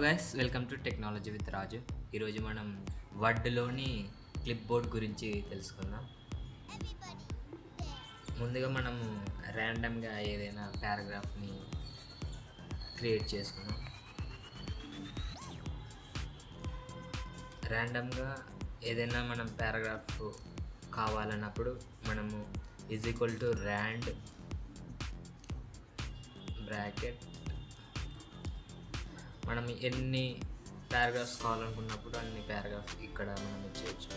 Guys, welcome to technology with Raju. ఈరోజు మనం వర్డ్లోని clip board గురించి తెలుసుకుందాం. ముందుగా మనము ర్యాండమ్గా ఏదైనా పారాగ్రాఫ్ని క్రియేట్ చేసుకుందాం. ర్యాండమ్గా ఏదైనా మనం పారాగ్రాఫ్ కావాలన్నప్పుడు మనము =rand బ్రాకెట్ మనం ఎన్ని పారాగ్రాఫ్స్ కావాలనుకున్నప్పుడు అన్ని పారాగ్రాఫ్ ఇక్కడ మనం ఇచ్చేయచ్చు.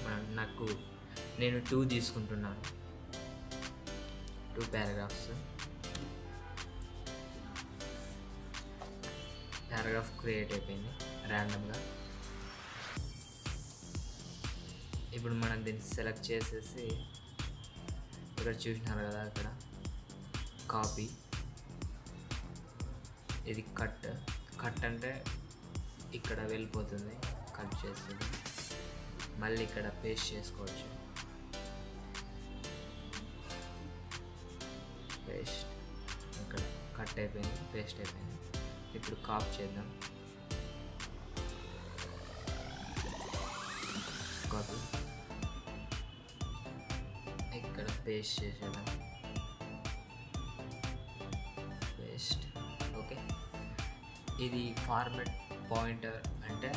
నేను 2 తీసుకుంటున్నాను, 2 పారాగ్రాఫ్స్. పారాగ్రాఫ్ క్రియేట్ అయిపోయింది ర్యాండమ్గా. ఇప్పుడు మనం దీన్ని సెలెక్ట్ చేసేసి ఇక్కడ చూసినారు కదా, అక్కడ కాపీ, ఇది కట్ అంటే ఇక్కడ వెళ్ళిపోతుంది, కట్ చేస్తుంది. మళ్ళీ ఇక్కడ పేస్ట్ చేసుకోవచ్చు. పేస్ట్ ఇక్కడ కట్ అయిపోయింది, పేస్ట్ అయిపోయింది. ఇప్పుడు కాపీ చేద్దాం. కాపీ ఇక్కడ పేస్ట్ చేసేద్దాం. పేస్ట్. ఓకే, ఇది ఫార్మాట్ పాయింటర్ అంటే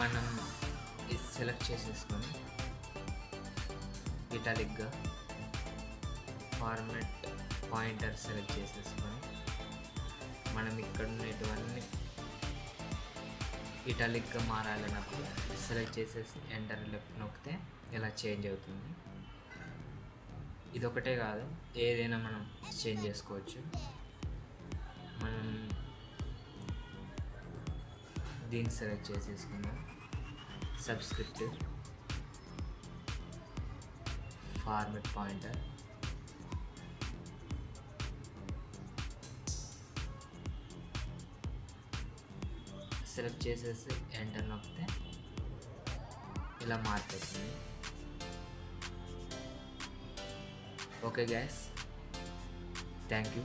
మనం ఇది సెలెక్ట్ చేసేసుకొని ఇటాలిక్గా ఫార్మాట్ పాయింటర్ సెలెక్ట్ చేసేసుకొని మనం ఇక్కడ ఉన్నటువన్నీ ఇటాలిక్గా మారాలన్నప్పుడు సెలెక్ట్ చేసేసి ఎంటర్ లెఫ్ట్ నొక్కితే ఇలా చేంజ్ అవుతుంది. ఇదొకటే కాదు, ఏదైనా మనం చేంజ్ చేసుకోవచ్చు. మనం దీన్ని సెలెక్ట్ చేసేసుకుందాం. సబ్స్క్రిప్ట్ ఫార్మాట్ పాయింటర్ సెలెక్ట్ చేసేసి ఎంటర్ నొక్కితే ఇలా మారిపోతుంది. Okay guys, thank you.